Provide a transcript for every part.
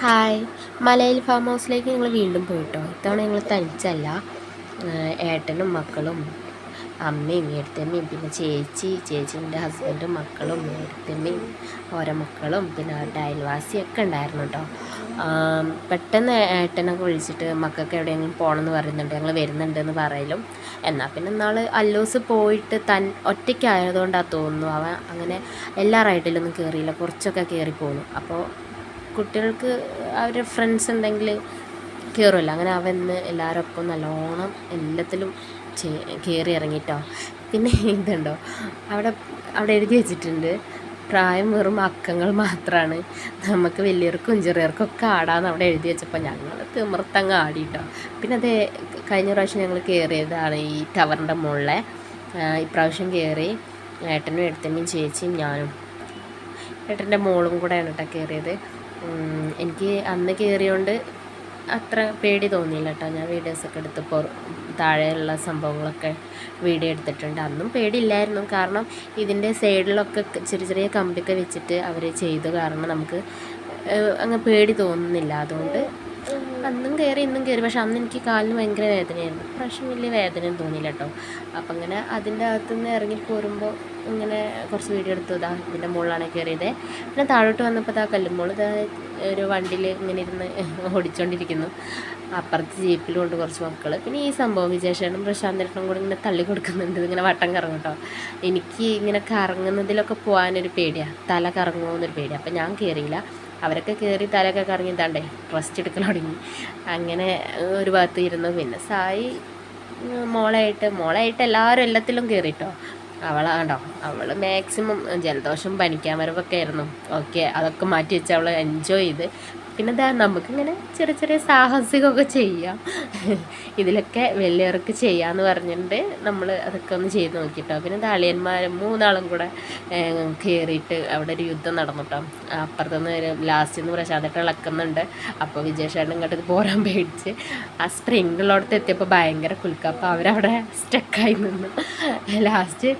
Hi. മലയിൽ farm ഹൗസിലേക്ക് ഞങ്ങൾ വീണ്ടും പോയിട്ടോ. ഇത്തവണ ഞങ്ങൾ തനിച്ചല്ല, ഏട്ടനും മക്കളും അമ്മയും ഏട്ടത്തിയമ്മയും പിന്നെ ചേച്ചീൻ്റെ ഹസ്ബൻഡും മക്കളും ഏട്ടത്തിയമ്മയും ഓരോ മക്കളും പിന്നെ അവരുടെ അയൽവാസിയൊക്കെ ഉണ്ടായിരുന്നു കേട്ടോ. പെട്ടെന്ന് ഏട്ടനൊക്കെ വിളിച്ചിട്ട് മക്കൾക്ക് എവിടെയെങ്കിലും പോകണമെന്ന് പറയുന്നുണ്ട്, ഞങ്ങൾ വരുന്നുണ്ടെന്ന് പറയലും. എന്നാൽ പിന്നെ നാൾ അല്ലൂസ് പോയിട്ട് ഒറ്റയ്ക്കായതുകൊണ്ടാണ് തോന്നുന്നു അവൻ അങ്ങനെ എല്ലാ റൈഡിലൊന്നും കയറിയില്ല, കുറച്ചൊക്കെ കയറി പോന്നു. അപ്പോൾ കുട്ടികൾക്ക് അവരുടെ ഫ്രണ്ട്സ് ഉണ്ടെങ്കിൽ കയറുമല്ലോ, അങ്ങനെ അവന്ന് എല്ലാവരും ഒപ്പം നല്ലോണം എല്ലാത്തിലും കയറി ഇറങ്ങിയിട്ടോ. പിന്നെ ഇതുണ്ടോ, അവിടെ അവിടെ എഴുതി വെച്ചിട്ടുണ്ട്, പ്രായം വെറും അക്കങ്ങൾ മാത്രമാണ്, നമുക്ക് വലിയവർക്കും ചെറിയവർക്കൊക്കെ ആടാന്ന് അവിടെ എഴുതി വെച്ചപ്പോൾ ഞങ്ങൾ തിമിർത്തങ്ങ് ആടിയിട്ടോ. പിന്നെ അത് കഴിഞ്ഞ പ്രാവശ്യം ഞങ്ങൾ കയറിയതാണ് ഈ ടവറിൻ്റെ മുകളിലെ. ഇപ്രാവശ്യം കയറി ഏട്ടനും ഏട്ടത്തമ്മയും ചേച്ചിയും ഞാനും ഏട്ടൻ്റെ മോളും കൂടെയാണ് കേട്ടോ കയറിയത്. എനിക്ക് അന്ന് കയറിയോണ്ട് അത്ര പേടി തോന്നിയില്ല കേട്ടോ. ഞാൻ വീഡിയോസൊക്കെ എടുത്തപ്പോൾ താഴെയുള്ള സംഭവങ്ങളൊക്കെ വീഡിയോ എടുത്തിട്ടുണ്ട്. അന്നും പേടിയില്ലായിരുന്നു, കാരണം ഇതിൻ്റെ സൈഡിലൊക്കെ ചെറിയ ചെറിയ കമ്പിയൊക്കെ വെച്ചിട്ട് അവർ ചെയ്തു കാരണം നമുക്ക് അങ്ങ് പേടി തോന്നുന്നില്ല. അതുകൊണ്ട് അന്നും കയറി ഇന്നും കയറി. പക്ഷെ അന്ന് എനിക്ക് കാലിന് ഭയങ്കര വേദനയായിരുന്നു, പ്രാവശ്യം വലിയ വേദനയും തോന്നിയില്ല കേട്ടോ. അപ്പം അങ്ങനെ അതിൻ്റെ അകത്തുനിന്ന് ഇറങ്ങി പോരുമ്പോൾ ഇങ്ങനെ കുറച്ച് വീഡിയോ എടുത്തു. ഇതാ ഇതിൻ്റെ മുകളിലാണ് കയറിയത്. പിന്നെ താഴോട്ട് വന്നപ്പോൾ ഇതാ കല്ലുമ്പോൾ ഇതാ ഒരു വണ്ടിയിൽ ഇങ്ങനെ ഇരുന്ന് ഓടിച്ചുകൊണ്ടിരിക്കുന്നു. അപ്പുറത്ത് ജീപ്പിലും ഉണ്ട് കുറച്ച് മക്കൾ. പിന്നെ ഈ സംഭവം വിജേഷേട്ടനും പ്രശാന്തേട്ടനും കൂടി ഇങ്ങനെ തള്ളി കൊടുക്കുന്നുണ്ട്, ഇങ്ങനെ വട്ടം കറങ്ങും കേട്ടോ. എനിക്ക് ഇങ്ങനെ കറങ്ങുന്നതിലൊക്കെ പോകാനൊരു പേടിയാണ്, തല കറങ്ങുമോ എന്നൊരു പേടിയാണ്. അപ്പം ഞാൻ കയറിയില്ല. അവരൊക്കെ കയറി തലയൊക്കെ കറങ്ങി താണ്ടേ റെസ്റ്റ് എടുക്കാൻ തുടങ്ങി. അങ്ങനെ ഒരു ഭാഗത്ത് ഇരുന്നു. പിന്നെ സായി മോളായിട്ട് എല്ലാവരും എല്ലാത്തിലും കയറിട്ടോ. അവളാണ്ടോ, അവൾ മാക്സിമം ജലദോഷം പനിക്കാൻ വരവൊക്കെ ആയിരുന്നു. ഓക്കെ, അതൊക്കെ മാറ്റി വെച്ച് അവൾ എൻജോയ് ചെയ്ത്. പിന്നെ ഇതാ നമുക്കിങ്ങനെ ചെറിയ ചെറിയ സാഹസികമൊക്കെ ചെയ്യാം, ഇതിലൊക്കെ വലിയവർക്ക് ചെയ്യാമെന്ന് പറഞ്ഞിട്ടുണ്ട്. നമ്മൾ അതൊക്കെ ഒന്ന് ചെയ്ത് നോക്കിയിട്ടോ. പിന്നെ അളിയന്മാർ മൂന്നാളും കൂടെ കയറിയിട്ട് അവിടെ ഒരു യുദ്ധം നടന്നിട്ടോ. അപ്പുറത്തുനിന്ന് ലാസ്റ്റിൽ നിന്ന് പ്രശാന്തട്ട് ഇളക്കുന്നുണ്ട്. അപ്പോൾ വിജയശേഖരൻ ഇങ്ങോട്ട് പോരാൻ പേടിച്ച് ആ സ്പ്രിങ്കിളോടത്ത് എത്തിയപ്പോൾ ഭയങ്കര കുലുക്കം. അപ്പോൾ അവരവിടെ സ്റ്റക്കായി നിന്നു. ലാസ്റ്റ്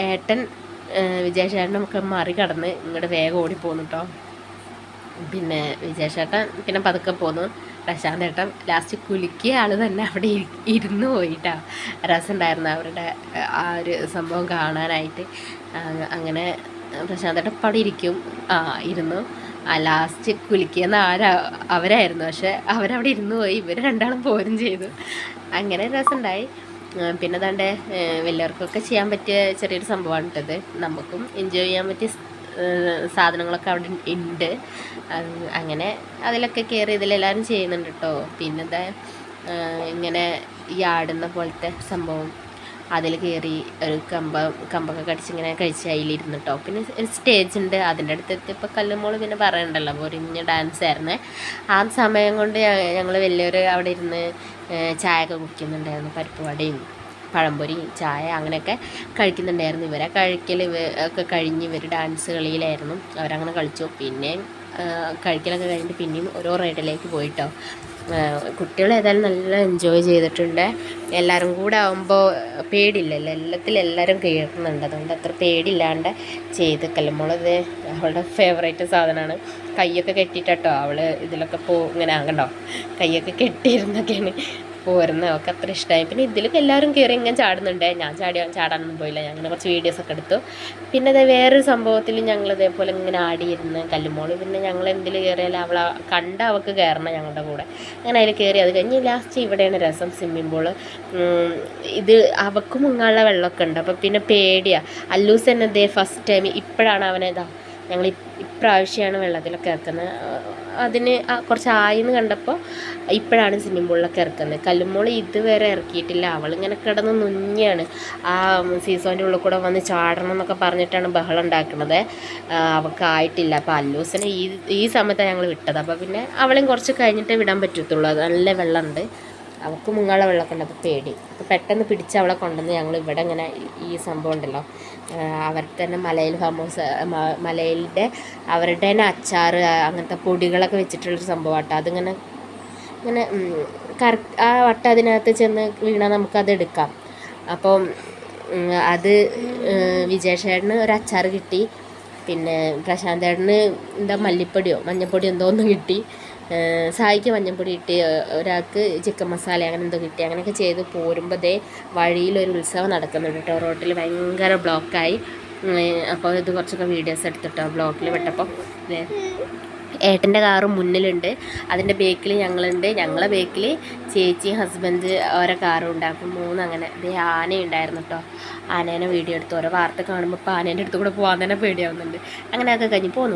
ഏട്ടൻ വിജയശേഖരനെ നമുക്ക് മറികടന്ന് ഇങ്ങോട്ട് വേഗം ഓടിപ്പോന്നു കേട്ടോ. പിന്നെ വിജയശേട്ടൻ പിന്നെ പതുക്കെ പോന്നു. പ്രശാന്തേട്ടൻ ലാസ്റ്റ് കുലുക്കിയ ആൾ തന്നെ അവിടെ ഇരുന്ന് പോയിട്ടാ. രസമുണ്ടായിരുന്നു അവരുടെ ആ ഒരു സംഭവം കാണാനായിട്ട്. അങ്ങനെ പ്രശാന്തേട്ടൻ ഇപ്പം അവിടെ ഇരുന്നു. ലാസ്റ്റ് കുലുക്കിയെന്ന് അവരായിരുന്നു, പക്ഷെ അവരവിടെ ഇരുന്ന് പോയി, ഇവർ രണ്ടാളും പോരും ചെയ്തു. അങ്ങനെ രസമുണ്ടായി. പിന്നെ ദാണ്ടെ വലിയവർക്കൊക്കെ ചെയ്യാൻ പറ്റിയ ചെറിയൊരു സംഭവമാണ് ഇട്ടത്. നമുക്കും എൻജോയ് ചെയ്യാൻ പറ്റിയ സാധനങ്ങളൊക്കെ അവിടെ ഉണ്ട്. അങ്ങനെ അതിലൊക്കെ കയറി ഇതിലെല്ലാവരും ചെയ്യുന്നുണ്ട് കേട്ടോ. പിന്നെ ഇതാ ഇങ്ങനെ ഈ ആടുന്ന പോലത്തെ സംഭവം, അതിൽ കയറി ഒരു കമ്പൊക്കെ കടിച്ചിങ്ങനെ കഴിച്ച് അതിലിരുന്നു കേട്ടോ. പിന്നെ ഒരു സ്റ്റേജ് ഉണ്ട്, അതിൻ്റെ അടുത്ത് എത്തിയപ്പോൾ കല്ലുമോൾ പിന്നെ പറയണ്ടല്ലോ, പൊരിഞ്ഞ ഡാൻസ് ആയിരുന്നേ. ആ സമയം കൊണ്ട് ഞങ്ങൾ വലിയൊരു അവിടെ ഇരുന്ന് ചായ ഒക്കെ കുടിക്കുന്നുണ്ടായിരുന്നു. പരിപ്പ് വടയും പഴംപൊരി ചായ അങ്ങനെയൊക്കെ കഴിക്കുന്നുണ്ടായിരുന്നു. ഇവരെ കഴിക്കൽ ഒക്കെ കഴിഞ്ഞ് ഇവർ ഡാൻസ് കളിയിലായിരുന്നു, അവരങ്ങനെ കളിച്ചു. പിന്നെ കഴിക്കലൊക്കെ കഴിഞ്ഞിട്ട് പിന്നെയും ഓരോ റൈഡിലേക്ക് പോയിട്ടോ. കുട്ടികൾ ഏതായാലും നല്ല എൻജോയ് ചെയ്തിട്ടുണ്ട്. എല്ലാവരും കൂടെ ആകുമ്പോൾ പേടിയില്ലല്ലോ, എല്ലാവരും കയറുന്നുണ്ട്, അതുകൊണ്ട് അത്ര പേടിയില്ലാണ്ട് ചെയ്ത്. കല്ലുമ്പോളത് അവളുടെ ഫേവറേറ്റ് സാധനമാണ്. കൈയൊക്കെ കെട്ടിയിട്ടോ അവൾ ഇതിലൊക്കെ ഇങ്ങനെ ആകണ്ടോ, കൈയൊക്കെ കെട്ടിയിരുന്നൊക്കെയാണ് പോരുന്നത്. അവൾക്ക് അത്ര ഇഷ്ടമായി. പിന്നെ ഇതിലൊക്കെ എല്ലാവരും കയറി ഇങ്ങനെ ചാടുന്നുണ്ട്. ഞാൻ ചാടാനൊന്നും പോയില്ല, ഞാൻ ഇങ്ങനെ കുറച്ച് വീഡിയോസൊക്കെ എടുത്തു. പിന്നെ അത് വേറൊരു സംഭവത്തിൽ ഞങ്ങൾ ഇതേപോലെ ഇങ്ങനെ ആടിയിരുന്ന് കല്ലുമോൾ. പിന്നെ ഞങ്ങൾ എന്തിൽ കയറിയാലും അവളെ കണ്ട അവൾക്ക് കയറണം ഞങ്ങളുടെ കൂടെ. അങ്ങനെ അതിൽ കയറി. അത് കഴിഞ്ഞ് ലാസ്റ്റ് ഇവിടെയാണ് രസം, സ്വിമ്മിംഗ് പൂള്. ഇത് അവൾക്ക് മുങ്ങാനുള്ള വെള്ളമൊക്കെ ഉണ്ട്. അപ്പോൾ പിന്നെ പേടിയാണ്. അല്ലൂസ് തന്നെ ഇതേ ഫസ്റ്റ് ടൈം ഇപ്പോഴാണ് അവനെതാ ഞങ്ങൾ ഇപ്രാവശ്യമാണ് വെള്ളത്തിലൊക്കെ ഇറക്കുന്നത്. അതിന് കുറച്ച് ആയെന്ന് കണ്ടപ്പോൾ ഇപ്പോഴാണ് സ്വിമ്മിംഗ് പൂളിലൊക്കെ ഇറക്കുന്നത്. കല്ലുമോൾ ഇതുവരെ ഇറക്കിയിട്ടില്ല. അവളിങ്ങനെ കിടന്ന് നുഞ്ഞാണ്. ആ സീസോൻ്റെ ഉള്ളിൽ കൂടെ വന്ന് ചാടണം എന്നൊക്കെ പറഞ്ഞിട്ടാണ് ബഹളം ഉണ്ടാക്കുന്നത്. അവൾക്കായിട്ടില്ല. അപ്പോൾ അല്ലൂസിനെ ഈ സമയത്താണ് ഞങ്ങൾ വിട്ടത്. അപ്പോൾ പിന്നെ അവളെയും കുറച്ച് കഴിഞ്ഞിട്ടേ വിടാൻ പറ്റത്തുള്ളൂ, അത് നല്ല വെള്ളമുണ്ട്. അവൾക്ക് മുങ്ങാനുള്ള വെള്ളമൊക്കെ ഉണ്ട്. അപ്പോൾ പേടി. അപ്പോൾ പെട്ടെന്ന് പിടിച്ച് അവളെ കൊണ്ടുവന്ന് ഞങ്ങൾ ഇവിടെ ഇങ്ങനെ ഈ സംഭവം ഉണ്ടല്ലോ, അവരുടെ തന്നെ മലയിൽ ഫാം ഹൗസ്, മലയിലെ അവരുടെ തന്നെ അച്ചാർ അങ്ങനത്തെ പൊടികളൊക്കെ വെച്ചിട്ടുള്ളൊരു സംഭവമാട്ടോ. അതിങ്ങനെ ഇങ്ങനെ ആ വട്ടം അതിനകത്ത് ചെന്ന് വീണാൽ നമുക്കത് എടുക്കാം. അപ്പം അത് വിജയശേഖരന് ഒരു അച്ചാർ കിട്ടി. പിന്നെ പ്രശാന്തേട്ടന് എന്താ മല്ലിപ്പൊടിയോ മഞ്ഞൾപ്പൊടിയോ എന്തോ ഒന്ന് കിട്ടി, സായിക്ക് മഞ്ഞൾപ്പൊടി കിട്ടി, ഒരാൾക്ക് ചിക്കൻ മസാല അങ്ങനെ എന്തോ കിട്ടി. അങ്ങനെയൊക്കെ ചെയ്ത് പോരുമ്പോൾ വഴിയിലൊരു ഉത്സവം നടക്കുന്നുണ്ട് കേട്ടോ. റോഡിൽ ഭയങ്കര ബ്ലോക്കായി. അപ്പോൾ ഇത് കുറച്ചൊക്കെ വീഡിയോസ് എടുത്തിട്ടോ ബ്ലോക്കിൽ വിട്ടപ്പോൾ. ഏട്ടൻ്റെ കാറ് മുന്നിലുണ്ട്, അതിൻ്റെ ബേക്കിൽ ഞങ്ങളുണ്ട്, ഞങ്ങളെ ബേക്കിൽ ചേച്ചി ഹസ്ബൻഡ് ഓരോ കാറും ഉണ്ട്. അപ്പം അങ്ങനെ ആനയുണ്ടായിരുന്നു കേട്ടോ. ആനേനെ വീഡിയോ എടുത്ത് ഓരോ വാർത്ത കാണുമ്പോൾ ഇപ്പോൾ ആനേൻ്റെ അടുത്ത് കൂടെ പോകാൻ തന്നെ പേടിയാവുന്നുണ്ട്. അങ്ങനെയൊക്കെ കഴിഞ്ഞ് പോന്നു.